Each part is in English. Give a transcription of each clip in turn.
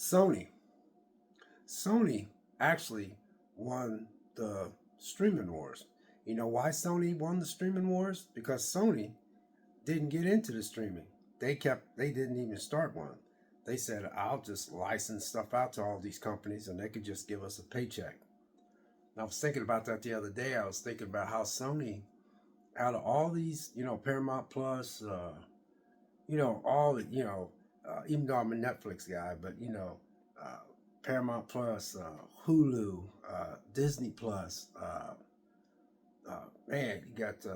Sony. Sony actually won the streaming wars. You know why Sony won the streaming wars? Because Sony didn't get into the streaming. They didn't even start one. They said, I'll just license stuff out to all these companies and they could just give us a paycheck. And I was thinking about that the other day. I was thinking about how Sony, out of all these, Paramount Plus, all the, even though I'm a Netflix guy, but, uh, Paramount Plus, Hulu, Disney Plus, man, you got,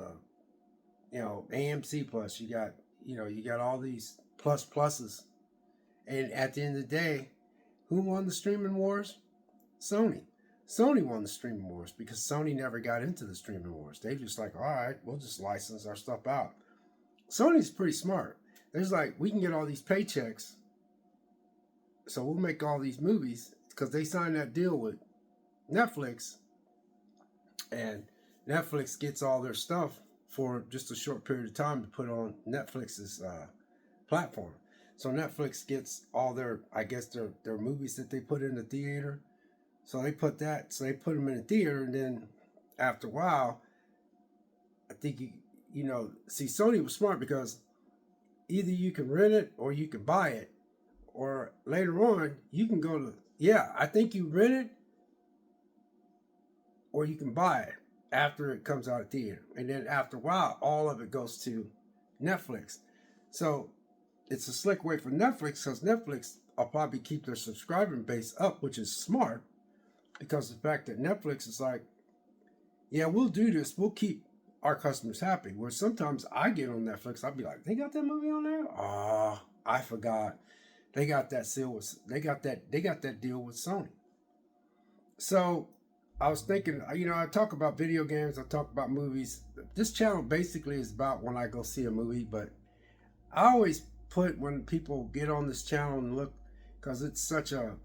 AMC Plus, you got all these pluses. And at the end of the day, who won the streaming wars? Sony. Sony won the streaming wars because Sony never got into the streaming wars. They just like, all right, we'll just license our stuff out. Sony's pretty smart. There's like, we can get all these paychecks, so we'll make all these movies because they signed that deal with Netflix, and Netflix gets all their stuff for just a short period of time to put on Netflix's platform. So Netflix gets all their, I guess, their movies that they put in the theater. So they put them in the theater, and then after a while, I think see, Sony was smart because either you can rent it or you can buy it, or later on you can go to, I think you rent it or you can buy it after it comes out of theater, and then after a while all of it goes to Netflix. So it's a slick way for Netflix, because Netflix will probably keep their subscriber base up, which is smart, because the fact that Netflix is like, yeah, we'll do this, we'll keep our customers happy. Where sometimes I get on Netflix, I'll be like, they got that movie on there? Oh, I forgot. They got that deal with Sony. So I was thinking, I talk about video games, I talk about movies. This channel basically is about when I go see a movie, but I always put, when people get on this channel and look, because it's such a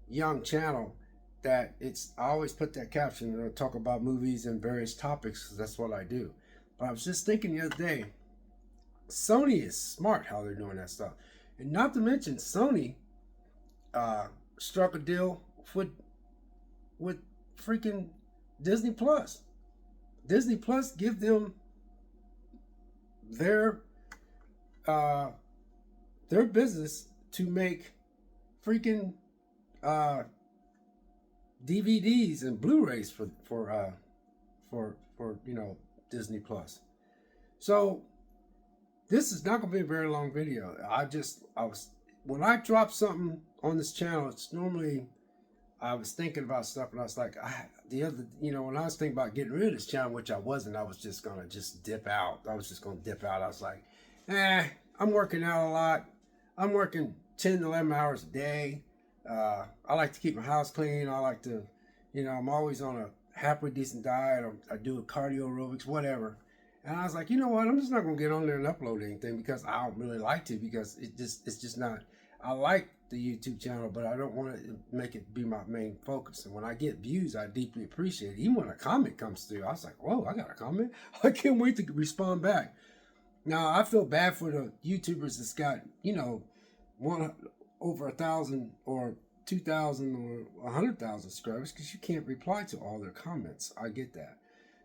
young channel, that I always put that caption and I talk about movies and various topics, because that's what I do. But I was just thinking the other day, Sony is smart how they're doing that stuff. And not to mention, Sony struck a deal with freaking Disney Plus. Disney Plus give them their business to make freaking DVDs and Blu-rays for Disney Plus. So this is not going to be a very long video. When I drop something on this channel, it's normally, I was thinking about stuff, and I was like, when I was thinking about getting rid of this channel, which I wasn't, I was just going to dip out. I was like, I'm working out a lot. I'm working 10 to 11 hours a day. I like to keep my house clean. I like to, I'm always on a halfway decent diet. I do cardio aerobics, whatever. And I was like, you know what? I'm just not going to get on there and upload anything, because I don't really like to, because it's just not, I like the YouTube channel, but I don't want to make it be my main focus. And when I get views, I deeply appreciate it. Even when a comment comes through, I was like, whoa, I got a comment? I can't wait to respond back. Now, I feel bad for the YouTubers that's got, over 1,000 or 2,000 or 100,000 subscribers, because you can't reply to all their comments. I get that.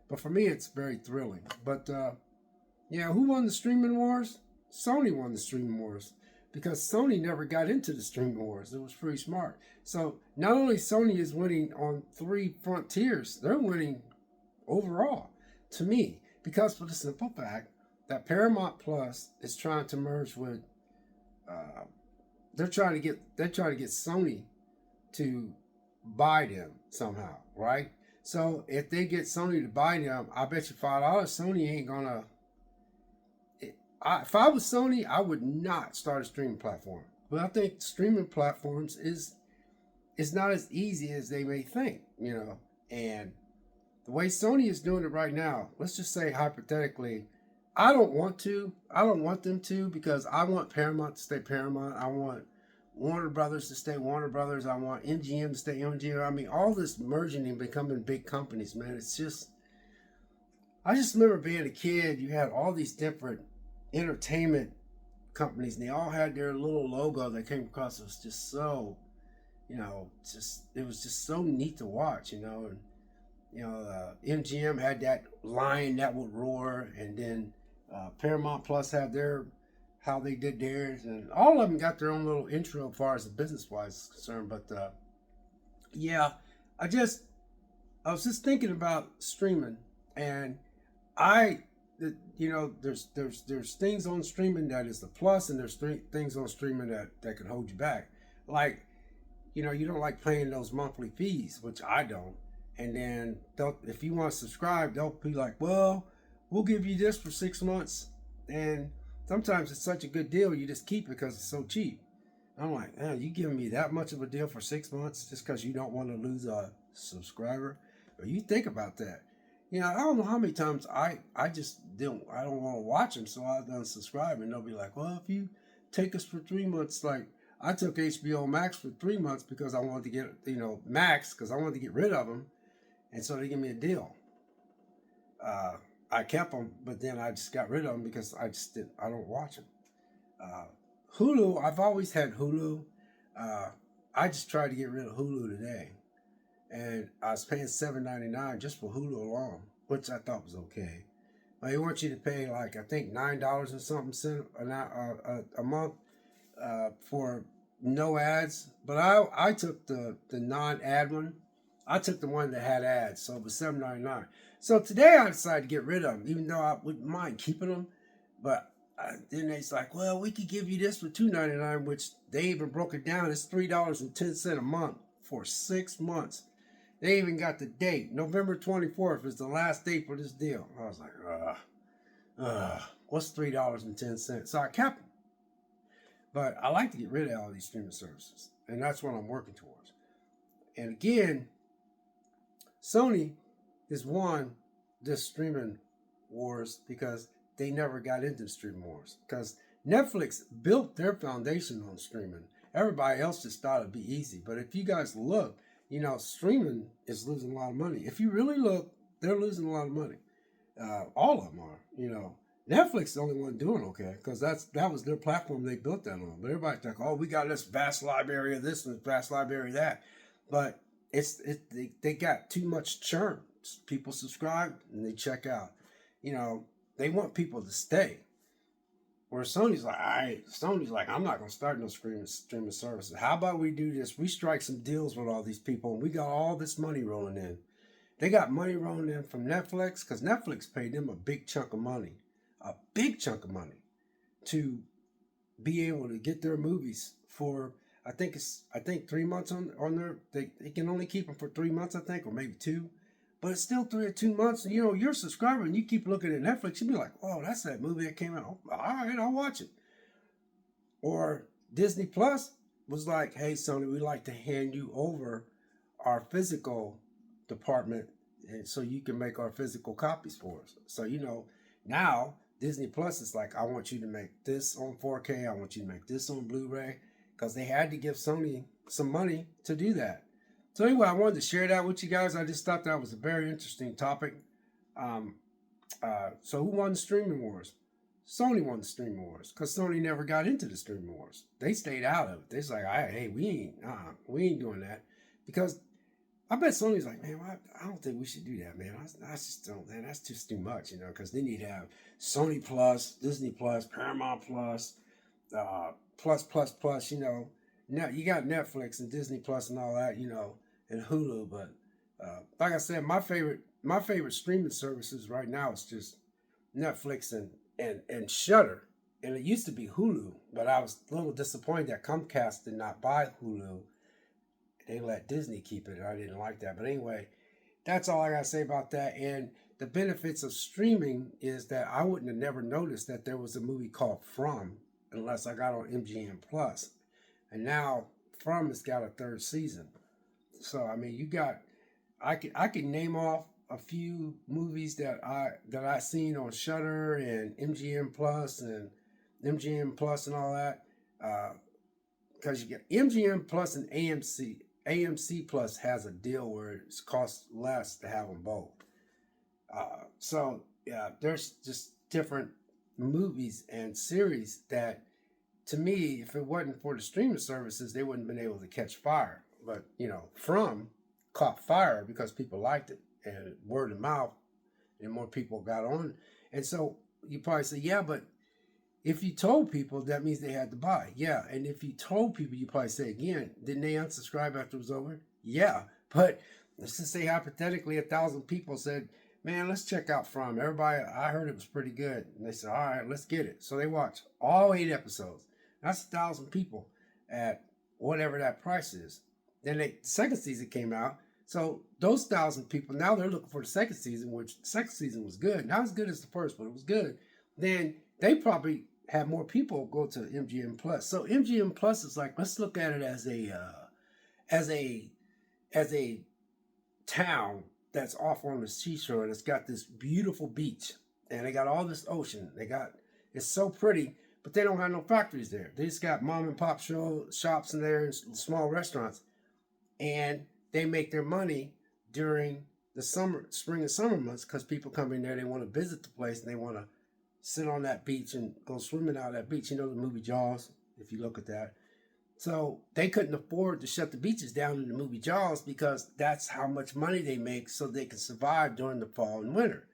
But for me, it's very thrilling. But, who won the streaming wars? Sony won the streaming wars, because Sony never got into the streaming wars. It was pretty smart. So not only Sony is winning on 3 frontiers, they're winning overall, to me, because for the simple fact that Paramount Plus is trying to merge with, they're trying to get Sony to buy them somehow, right? So if they get Sony to buy them, I bet you $5 Sony ain't gonna. If I was Sony, I would not start a streaming platform. But I think streaming platforms is not as easy as they may think, And the way Sony is doing it right now, let's just say hypothetically, I don't want them to, because I want Paramount to stay Paramount. I want Warner Brothers to stay Warner Brothers. I want MGM to stay MGM. I mean, all this merging and becoming big companies, man. It's just, I just remember being a kid, you had all these different entertainment companies, and they all had their little logo that came across. It was just so just it was just so neat to watch, and MGM had that lion that would roar, and then Paramount Plus had their how they did theirs, and all of them got their own little intro as far as the business wise is concerned. But yeah, I just I was just thinking about streaming, and I, there's things on streaming that is the plus, and there's things on streaming that can hold you back. Like, you don't like paying those monthly fees, which I don't. And then if you want to subscribe, they'll be like, well, we'll give you this for 6 months, and sometimes it's such a good deal you just keep it because it's so cheap. I'm like, man, you giving me that much of a deal for 6 months just because you don't want to lose a subscriber? Or you think about that. I don't know how many times I just I don't want to watch them, so I unsubscribe, and they'll be like, well, if you take us for 3 months, like I took HBO Max for 3 months because I wanted to get, Max, because I wanted to get rid of them, and so they give me a deal. I kept them, but then I just got rid of them because I don't watch them. Hulu, I've always had Hulu. I just tried to get rid of Hulu today, and I was paying $7.99 just for Hulu alone, which I thought was okay. But they want you to pay like I think $9 and something cent a month for no ads. But I took the non-ad one. I took the one that had ads, so it was $7.99. So today I decided to get rid of them, even though I wouldn't mind keeping them. But then they's like, well, we could give you this for $2.99, which they even broke it down. It's $3.10 a month for 6 months. They even got the date. November 24th is the last date for this deal. I was like, what's $3.10? So I kept them. But I like to get rid of all these streaming services, and that's what I'm working towards. And again, Sony has won this streaming wars because they never got into the streaming wars. Because Netflix built their foundation on streaming. Everybody else just thought it'd be easy. But if you guys look, streaming is losing a lot of money. If you really look, they're losing a lot of money. All of them are, Netflix is the only one doing okay because that was their platform they built that on. But everybody's like, oh, we got this vast library of this and vast library of that. But they got too much churn. People subscribe and they check out. They want people to stay. Where Sony's like, I'm not gonna start no streaming services. How about we do this? We strike some deals with all these people, and we got all this money rolling in. They got money rolling in from Netflix because Netflix paid them a big chunk of money, to be able to get their movies for. I think 3 months on their. They can only keep them for 3 months, I think, or maybe 2. But it's still 3 or 2 months. You're a subscriber and you keep looking at Netflix, you'll be like, oh, that's that movie that came out. All right, I'll watch it. Or Disney Plus was like, hey, Sony, we'd like to hand you over our physical department and so you can make our physical copies for us. So, now Disney Plus is like, I want you to make this on 4K. I want you to make this on Blu-ray. Because they had to give Sony some money to do that. So anyway, I wanted to share that with you guys. I just thought that was a very interesting topic. So who won the streaming wars? Sony won the streaming wars because Sony never got into the streaming wars. They stayed out of it. They're like, hey, we ain't doing that. Because I bet Sony's like, man, I don't think we should do that, man. I just don't, man. That's just too much, because then you'd have Sony Plus, Disney Plus, Paramount Plus, plus, Now you got Netflix and Disney Plus and all that, and Hulu. But like I said, my favorite streaming services right now is just Netflix and Shudder. And it used to be Hulu, but I was a little disappointed that Comcast did not buy Hulu. They let Disney keep it. I didn't like that. But anyway, that's all I got to say about that. And the benefits of streaming is that I wouldn't have never noticed that there was a movie called From unless I got on MGM Plus. And now From has got a 3rd season. So, I mean, I can name off a few movies that I seen on Shudder and MGM Plus and all that. Because you get MGM Plus and AMC. AMC Plus has a deal where it costs less to have them both. So yeah, there's just different movies and series that, to me, if it wasn't for the streaming services, they wouldn't have been able to catch fire. but you know, From caught fire because people liked it and word of mouth, and more people got on. And so you probably say, yeah, but if you told people, that means they had to buy. Yeah, and if you told people, you probably say again, didn't they unsubscribe after it was over? Yeah, but let's just say hypothetically, 1,000 people said, man, let's check out From. Everybody, I heard it was pretty good. And they said, all right, let's get it. So they watched all 8 episodes. That's 1,000 people at whatever that price is. Then the second season came out. So those 1,000 people, now they're looking for the second season, which the second season was good. Not as good as the first, but it was good. Then they probably have more people go to MGM Plus. So MGM Plus is like, let's look at it as a town that's off on the seashore, and it's got this beautiful beach, and they got all this ocean. It's so pretty, but they don't have no factories there. They just got mom and pop shops in there and small restaurants, and they make their money during the spring and summer months because people come in there, they want to visit the place, and they want to sit on that beach and go swimming out of that beach. You know the movie Jaws, if you look at that. So they couldn't afford to shut the beaches down in the movie Jaws because that's how much money they make so they can survive during the fall and winter.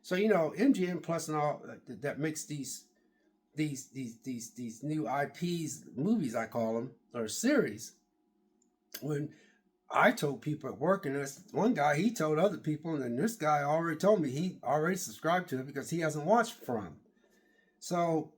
So, you know, MGM Plus and all that makes these new IPs, movies I call them, or series. When I told people at work, and this one guy, he told other people, and then this guy already told me he already subscribed to it because he hasn't watched From. So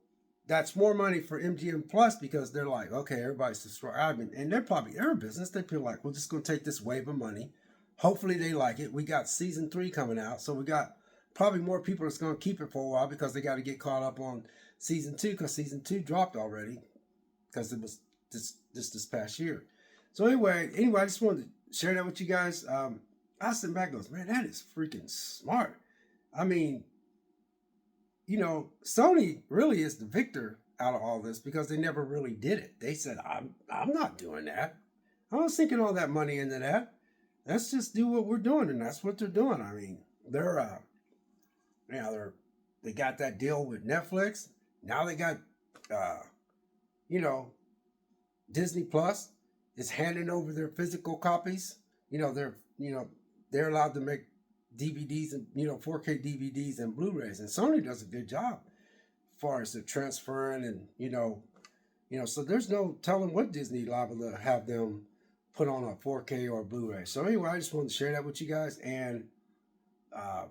that's more money for MGM Plus because they're like, okay, everybody's subscribing, and they're probably their business. They feel like, we're just going to take this wave of money. Hopefully they like it. We got season 3 coming out, so we got probably more people that's going to keep it for a while because they got to get caught up on season 2 because season 2 dropped already because it was this past year. So anyway, I just wanted to share that with you guys. I sit back and goes, man, that is freaking smart. I mean, you know, Sony really is the victor out of all this because they never really did it. They said, I'm not doing that. I was sinking all that money into that. Let's just do what we're doing, and that's what they're doing. I mean, they got that deal with Netflix. Now they got, Disney Plus is handing over their physical copies. They're allowed to make DVDs and 4K DVDs and Blu-rays, and Sony does a good job as far as the transferring and so there's no telling what Disney liable to have them put on a 4K or Blu-ray. So anyway, I just wanted to share that with you guys, and I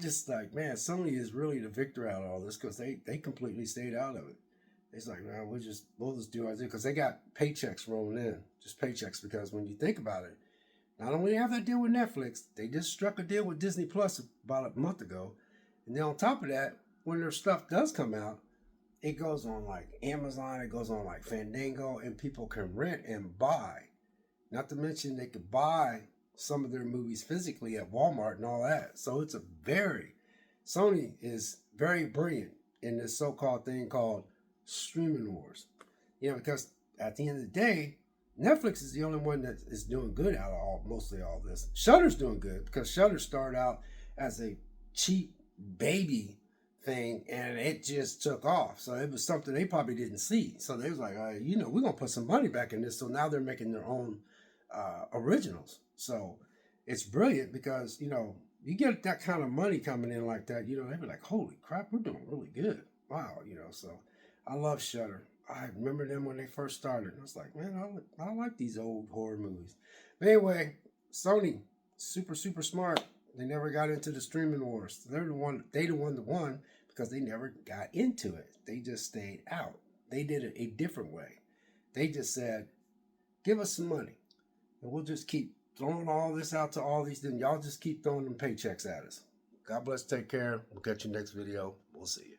just like, man, Sony is really the victor out of all this because they completely stayed out of it. It's like, man, we'll just do our thing because they got paychecks rolling in, just paychecks. Because when you think about it, not only have that deal with Netflix, they just struck a deal with Disney Plus about a month ago, and then on top of that, when their stuff does come out, it goes on like Amazon, it goes on like Fandango, and people can rent and buy. Not to mention they could buy some of their movies physically at Walmart and all that. So it's Sony is very brilliant in this so-called thing called streaming wars. Because at the end of the day, Netflix is the only one that is doing good out of mostly all this. Shudder's doing good because Shudder started out as a cheap baby thing and it just took off. So it was something they probably didn't see. So they was like, we're going to put some money back in this. So now they're making their own originals. So it's brilliant because, you get that kind of money coming in like that, they be like, holy crap, we're doing really good. Wow, so I love Shudder. I remember them when they first started. I was like, man, I like these old horror movies. But anyway, Sony, super, super smart. They never got into the streaming wars. They the one that won because they never got into it. They just stayed out. They did it a different way. They just said, give us some money, and we'll just keep throwing all this out to all these. Then y'all just keep throwing them paychecks at us. God bless. Take care. We'll catch you next video. We'll see you.